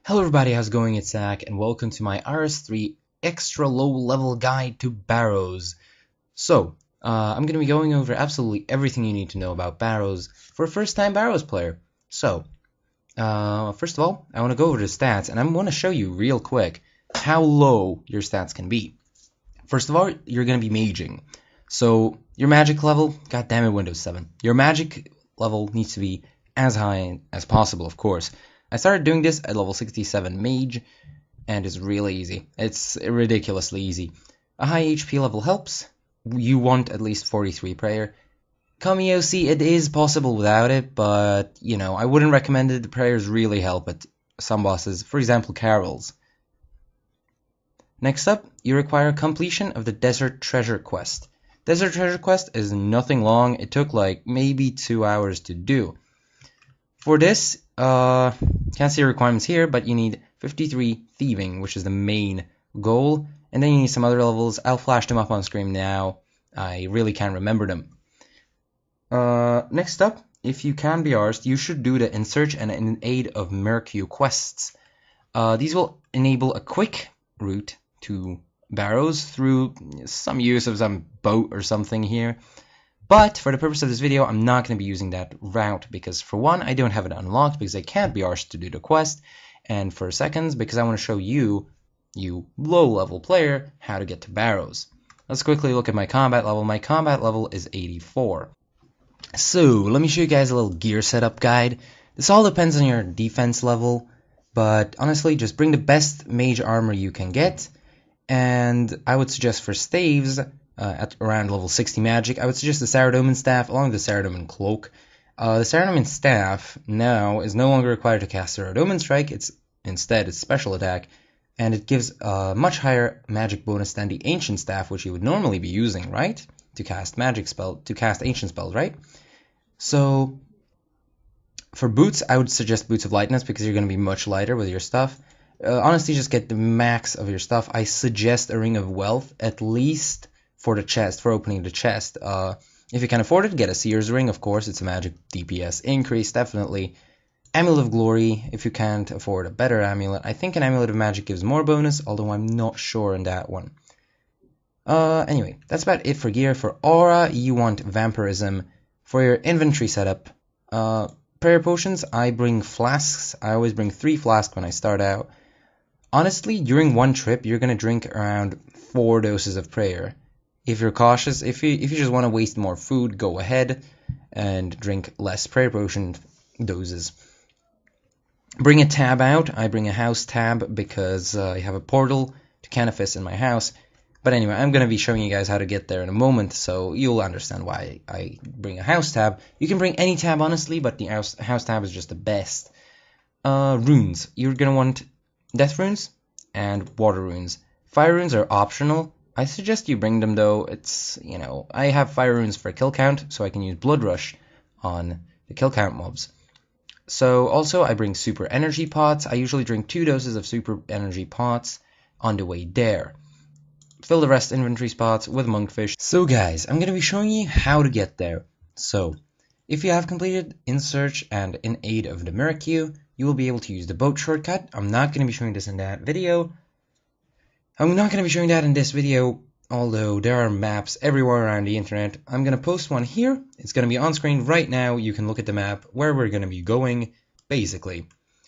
Hello everybody, how's it going? It's Zach, and welcome to my RS3 extra low level guide to Barrows. So, I'm going to be going over absolutely everything you need to know about Barrows for a first time Barrows player. So, first of all, I want to go over the stats, and I want to show you real quick how low your stats can be. First of all, you're going to be maging. So, your magic level, goddammit Windows 7, your magic level needs to be as high as possible, of course. I started doing this at level 67 mage, and it's really easy. It's ridiculously easy. A high HP level helps. You want at least 43 prayer. Come EOC, it is possible without it, but, you know, I wouldn't recommend it. The prayers really help at some bosses, for example, Kharyll's. Next up, you require completion of the Desert Treasure Quest. Desert Treasure Quest is nothing long. It took like maybe 2 hours to do. For this, can't see requirements here, but you need 53 thieving, which is the main goal, and then you need some other levels. I'll flash them up on screen now. I really can't remember them. Next up, if you can be arsed, you should do the In Search and In Aid of Mercue quests. These will enable a quick route to Barrows through some use of some boat or something here. But for the purpose of this video, I'm not going to be using that route because, for one, I don't have it unlocked because I can't be arsed to do the quest, and for seconds, because I want to show you low-level player, how to get to Barrows. Let's quickly look at my combat level. My combat level is 84. So, let me show you guys a little gear setup guide. This all depends on your defense level, but honestly, just bring the best mage armor you can get, and I would suggest for staves, at around level 60 magic, I would suggest the Saradomin Staff along with the Saradomin Cloak. The Saradomin Staff now is no longer required to cast Saradomin Strike, it's instead its special attack, and it gives a much higher magic bonus than the Ancient Staff, which you would normally be using, right? To cast ancient spells, right? So, for boots, I would suggest Boots of Lightness because you're going to be much lighter with your stuff. Honestly, just get the max of your stuff. I suggest a Ring of Wealth, at least for the chest, for opening the chest. If you can afford it, get a Seer's Ring, of course. It's a magic DPS increase, definitely. Amulet of Glory, if you can't afford a better amulet. I think an Amulet of Magic gives more bonus, although I'm not sure on that one. Anyway, that's about it for gear. For aura, you want Vampirism. For your inventory setup, prayer potions, I bring flasks. I always bring 3 flasks when I start out. Honestly, during one trip, you're going to drink around 4 doses of prayer. If you're cautious, if you just want to waste more food, go ahead and drink less prayer potion doses. Bring a tab out. I bring a house tab because I have a portal to Canifis in my house. But anyway, I'm going to be showing you guys how to get there in a moment, so you'll understand why I bring a house tab. You can bring any tab, honestly, but the house tab is just the best. Runes. You're going to want death runes and water runes. Fire runes are optional. I suggest you bring them though. It's, you know, I have fire runes for kill count, so I can use Blood Rush on the kill count mobs. So also I bring super energy pots. I usually drink 2 doses of super energy pots on the way there. Fill the rest inventory spots with monkfish. So guys, I'm going to be showing you how to get there. So, if you have completed In Search and In Aid of the Mercue, you will be able to use the boat shortcut. I'm not going to be showing this in that video. I'm not going to be showing that in this video, although there are maps everywhere around the internet. I'm going to post one here. It's going to be on screen right now. You can look at the map where we're going to be going, basically.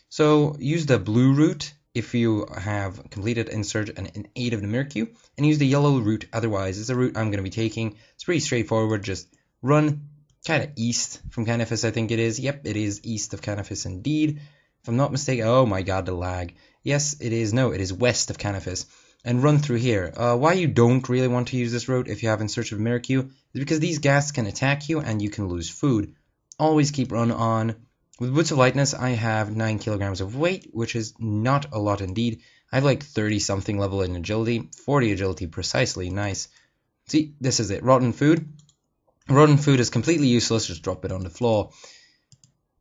So use the blue route if you have completed In Search and In Aid of the Mercue, and use the yellow route otherwise. It's the route I'm going to be taking. It's pretty straightforward. Just run kind of east from Canifis, I think it is. Yep, it is east of Canifis indeed. If I'm not mistaken. Oh my god, the lag. Yes, it is. No, it is west of Canifis. And run through here. Why you don't really want to use this route if you have In Search of Mercue is because these ghasts can attack you and you can lose food. Always keep run on. With Boots of Lightness, I have 9 kilograms of weight, which is not a lot indeed. I have like 30 something level in agility, 40 agility precisely, nice. See, this is it, rotten food. Rotten food is completely useless, just drop it on the floor.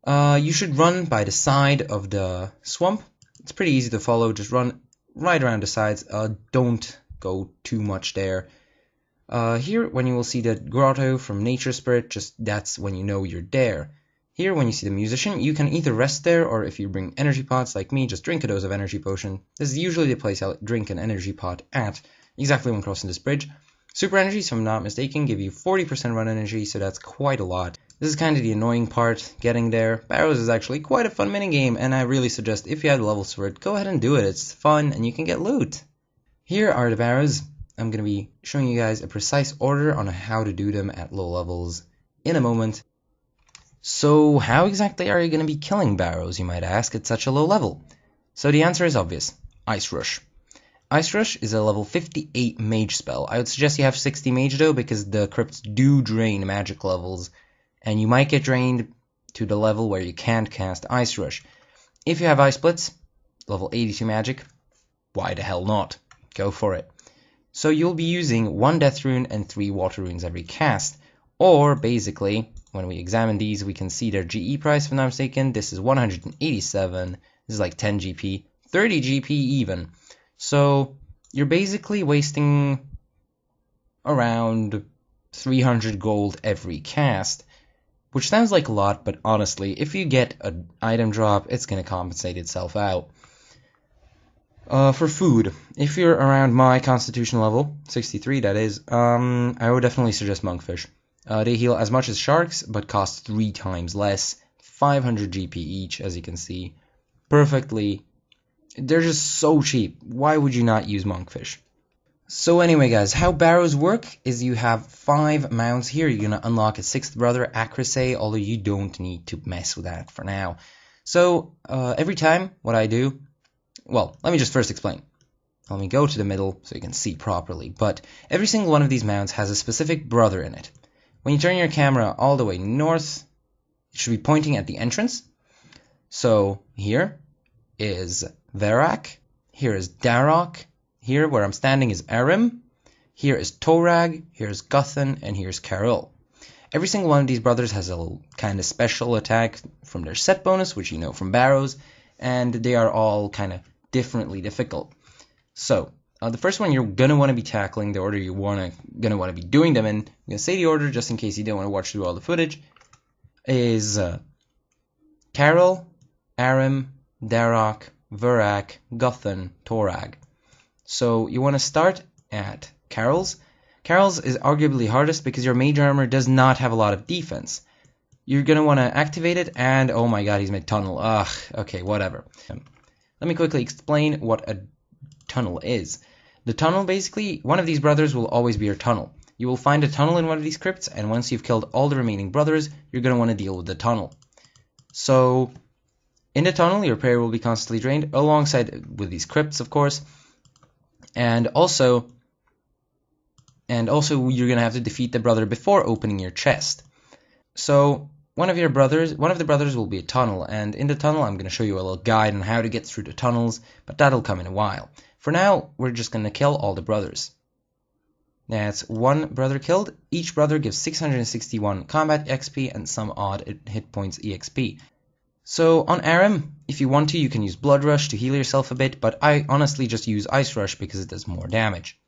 You should run by the side of the swamp. It's pretty easy to follow, just run right around the sides. Don't go too much there. Here, when you will see the grotto from Nature Spirit, that's when you know you're there. Here, when you see the musician, you can either rest there, or if you bring energy pots like me, just drink a dose of energy potion. This is usually the place I'll drink an energy pot at, exactly when crossing this bridge. Super energies, if I'm not mistaken, give you 40% run energy, so that's quite a lot. This is kind of the annoying part, getting there. Barrows is actually quite a fun minigame, and I really suggest if you have the levels for it, go ahead and do it. It's fun, and you can get loot. Here are the Barrows. I'm going to be showing you guys a precise order on how to do them at low levels in a moment. So how exactly are you going to be killing Barrows, you might ask, at such a low level? So the answer is obvious. Ice Rush. Ice Rush is a level 58 mage spell. I would suggest you have 60 mage though, because the crypts do drain magic levels, and you might get drained to the level where you can't cast Ice Rush. If you have Ice Splits, level 82 magic, why the hell not? Go for it. So you'll be using 1 Death Rune and 3 Water Runes every cast, or basically, when we examine these, we can see their GE price, if I'm not mistaken. This is 187, this is like 10 GP, 30 GP even. So you're basically wasting around 300 gold every cast, which sounds like a lot, but honestly, if you get an item drop, it's going to compensate itself out. For food, if you're around my constitution level, 63 that is, I would definitely suggest monkfish. They heal as much as sharks, but cost 3 times less, 500 GP each, as you can see. Perfectly. They're just so cheap. Why would you not use monkfish? So anyway guys, how Barrows work is you have 5 mounts here. You're going to unlock a 6th brother, Accuracy, although you don't need to mess with that for now. So every time what I do, well, let me just first explain. Let me go to the middle so you can see properly. But every single one of these mounts has a specific brother in it. When you turn your camera all the way north, it should be pointing at the entrance. So here is Verak, here is Darok, here where I'm standing is Arim, here is Torag, here's Guthan, and here's Kharyll. Every single one of these brothers has a kind of special attack from their set bonus, which you know from Barrows, and they are all kind of differently difficult. So the first one you're going to want to be tackling, the order you're going to want to be doing them in, I'm going to say the order just in case you don't want to watch through all the footage, is Kharyll, Arim, Darok, Verak, Guthan, Torag. So you want to start at Kharyll's. Kharyll's is arguably hardest because your mage armor does not have a lot of defense. You're going to want to activate it, and oh my god, he's made tunnel. Ugh, okay, whatever. Let me quickly explain what a tunnel is. The tunnel, basically, one of these brothers will always be your tunnel. You will find a tunnel in one of these crypts, and once you've killed all the remaining brothers, you're going to want to deal with the tunnel. So in the tunnel, your prayer will be constantly drained, alongside with these crypts, of course. And also you're going to have to defeat the brother before opening your chest. So one of the brothers will be a tunnel, and in the tunnel I'm going to show you a little guide on how to get through the tunnels, but that'll come in a while. For now, we're just going to kill all the brothers. That's 1 brother killed. Each brother gives 661 combat XP and some odd hit points EXP. So on Arim, if you want to, you can use Blood Rush to heal yourself a bit, but I honestly just use Ice Rush because it does more damage.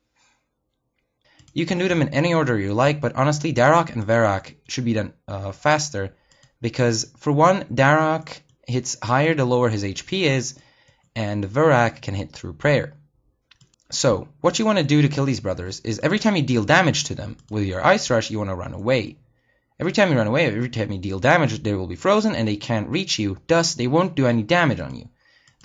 You can do them in any order you like, but honestly Darok and Verak should be done faster, because for one, Darok hits higher the lower his HP is, and Verak can hit through prayer. So what you want to do to kill these brothers is every time you deal damage to them with your Ice Rush, you want to run away. Every time you run away, every time you deal damage, they will be frozen and they can't reach you, thus they won't do any damage on you.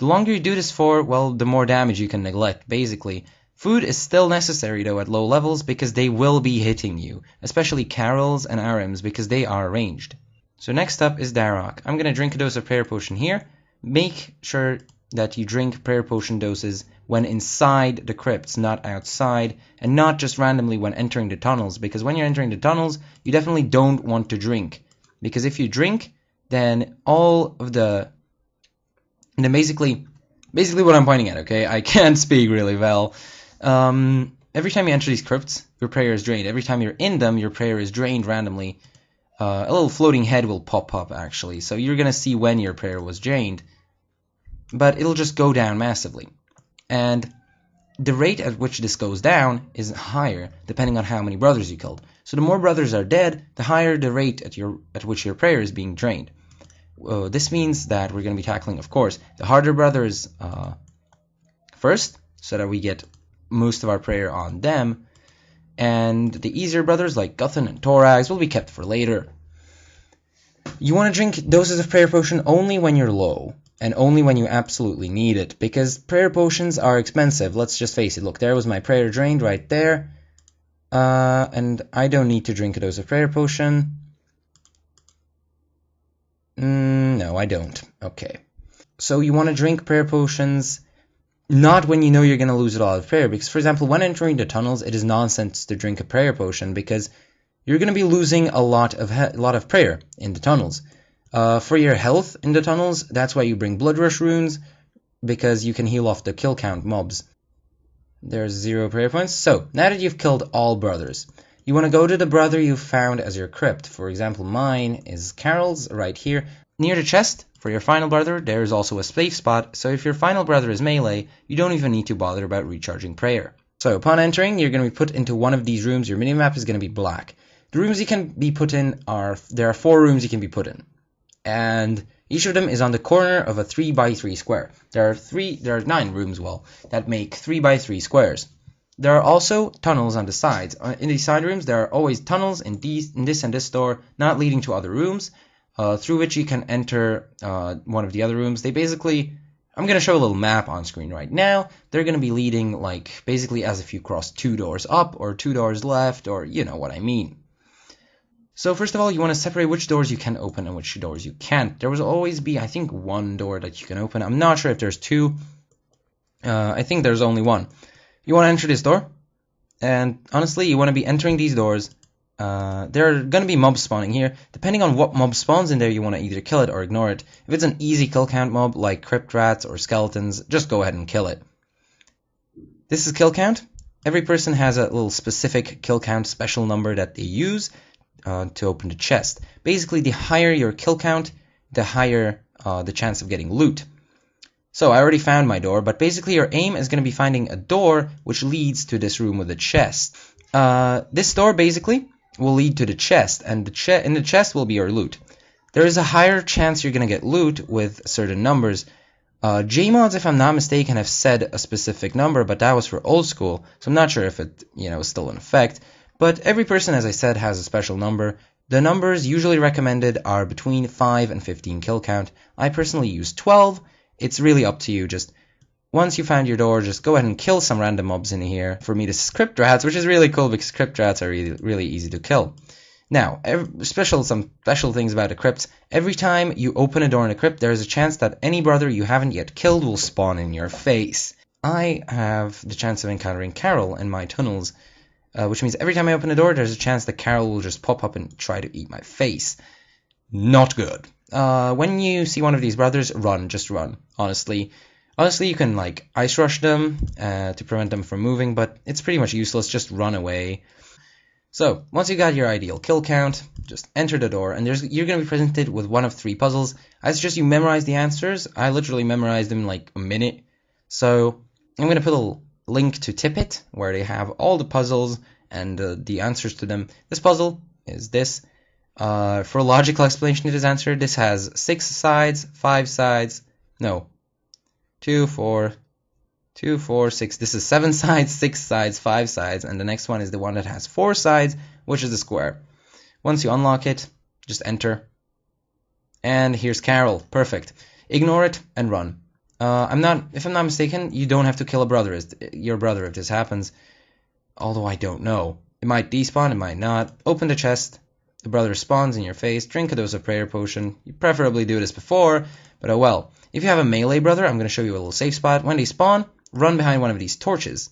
The longer you do this for, well, the more damage you can neglect, basically. Food is still necessary though at low levels because they will be hitting you, especially Kharyll's and Arim's because they are ranged. So next up is Darok. I'm going to drink a dose of prayer potion here. Make sure that you drink prayer potion doses when inside the crypts, not outside, and not just randomly when entering the tunnels, because when you're entering the tunnels, you definitely don't want to drink. Because if you drink, then basically what I'm pointing at, okay? I can't speak really well. Every time you enter these crypts, your prayer is drained. Every time you're in them, your prayer is drained randomly. A little floating head will pop up, actually, so you're going to see when your prayer was drained. But it'll just go down massively. And the rate at which this goes down is higher depending on how many brothers you killed. So the more brothers are dead, the higher the rate at which your prayer is being drained. This means that we're going to be tackling, of course, the harder brothers first, so that we get most of our prayer on them, and the easier brothers like Guthan and Torax will be kept for later. You want to drink doses of prayer potion only when you're low, and only when you absolutely need it, because prayer potions are expensive. Let's just face it. Look, there was my prayer drained right there, and I don't need to drink a dose of prayer potion. No, I don't. Okay. So you want to drink prayer potions not when you know you're going to lose a lot of prayer, because, for example, when entering the tunnels, it is nonsense to drink a prayer potion, because you're going to be losing a lot of prayer in the tunnels. For your health in the tunnels, that's why you bring Blood Rush runes, because you can heal off the kill count mobs. There's 0 prayer points. So, now that you've killed all brothers, you want to go to the brother you found as your crypt. For example, mine is Kharyl's right here. Near the chest, for your final brother, there is also a safe spot, so if your final brother is melee, you don't even need to bother about recharging prayer. So, upon entering, you're going to be put into one of these rooms. Your minimap is going to be black. The rooms you can be put in there are 4 rooms you can be put in, and each of them is on the corner of a 3x3 square. There are 9 rooms, that make 3x3 squares. There are also tunnels on the sides. In these side rooms, there are always tunnels in this and this door, not leading to other rooms, through which you can enter one of the other rooms. They basically, I'm going to show a little map on screen right now. They're going to be leading, like, basically as if you cross 2 doors up or 2 doors left, or you know what I mean. So first of all, you want to separate which doors you can open and which doors you can't. There will always be, I think, 1 door that you can open. I'm not sure if there's 2. I think there's only 1. You want to enter this door, and honestly, you want to be entering these doors. There are going to be mobs spawning here. Depending on what mob spawns in there, you want to either kill it or ignore it. If it's an easy kill count mob like crypt rats or skeletons, just go ahead and kill it. This is kill count. Every person has a little specific kill count special number that they use to open the chest. Basically, the higher your kill count, the higher the chance of getting loot. So I already found my door, but basically your aim is going to be finding a door which leads to this room with a chest. This door basically will lead to the chest, and in the chest will be your loot. There is a higher chance you're going to get loot with certain numbers. JMods, if I'm not mistaken, have said a specific number, but that was for old school, so I'm not sure if it is still in effect. But every person, as I said, has a special number. The numbers usually recommended are between 5 and 15 kill count. I personally use 12. It's really up to you. Just once you found your door, just go ahead and kill some random mobs in here. For me, this is crypt rats, which is really cool because crypt rats are really easy to kill. Now, some special things about the crypts. Every time you open a door in a crypt, there is a chance that any brother you haven't yet killed will spawn in your face. I have the chance of encountering Kharyll in my tunnels, which means every time I open a door, there's a chance that Kharyll will just pop up and try to eat my face. Not good. When you see one of these brothers, run. Just run. Honestly, you can ice rush them to prevent them from moving, but it's pretty much useless. Just run away. So once you got your ideal kill count, just enter the door, and you're going to be presented with one of 3 puzzles. I suggest you memorize the answers. I literally memorized them in like a minute. So I'm going to put a link to Tippet, where they have all the puzzles and the answers to them. This puzzle is this. For a logical explanation of this answer, this has 6 sides, 5 sides, no, 2, 4, 6. This is 7 sides, 6 sides, 5 sides, and the next one is the one that has 4 sides, which is the square. Once you unlock it, just enter. And here's Kharyll. Perfect. Ignore it and run. If I'm not mistaken, you don't have to kill your brother if this happens. Although I don't know. It might despawn, it might not. Open the chest. The brother spawns in your face. Drink a dose of prayer potion. You preferably do this before, but oh well. If you have a melee brother, I'm going to show you a little safe spot. When they spawn, run behind one of these torches.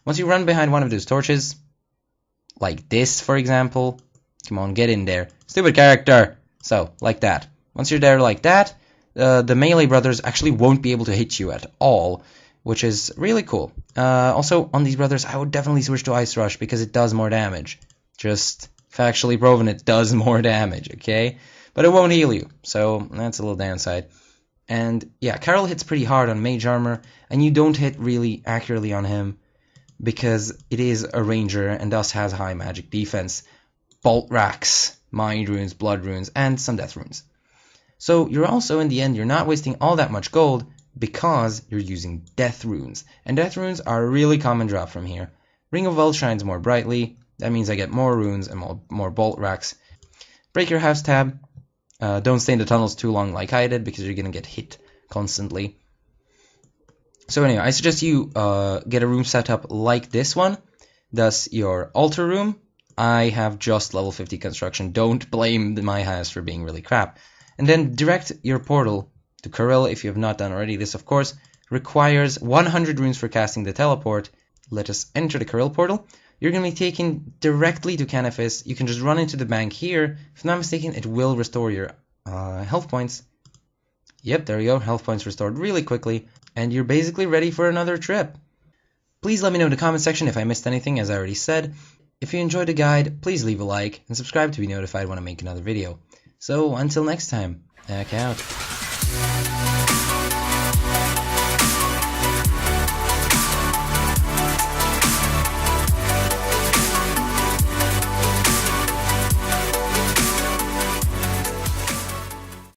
Once you run behind one of those torches, like this, for example, come on, get in there. Stupid character. So, like that. Once you're there like that, the melee brothers actually won't be able to hit you at all, which is really cool. Also, on these brothers, I would definitely switch to Ice Rush because it does more damage. Just factually proven it does more damage, okay? But it won't heal you, so that's a little downside. And yeah, Kharyll hits pretty hard on mage armor, and you don't hit really accurately on him. because it is a ranger and thus has high magic defense, bolt racks, mind runes, blood runes, and some death runes. So you're also, in the end, you're not wasting all that much gold because you're using death runes. And death runes are a really common drop from here. Ring of Wealth shines more brightly. That means I get more runes and more bolt racks. Break your house tab. Don't stay in the tunnels too long like I did because you're going to get hit constantly. So anyway, I suggest you get a room set up like this one. Thus, your altar room. I have just level 50 construction. Don't blame my house for being really crap. And then direct your portal to Kharyll if you have not done already. This, of course, requires 100 runes for casting the teleport. Let us enter the Kharyll Portal. You're going to be taken directly to Canifis. You can just run into the bank here. If I'm not mistaken, it will restore your health points. Yep, there you go. Health points restored really quickly. And you're basically ready for another trip. Please let me know in the comment section if I missed anything, as I already said. If you enjoyed the guide, please leave a like and subscribe to be notified when I make another video. So until next time, Aq out.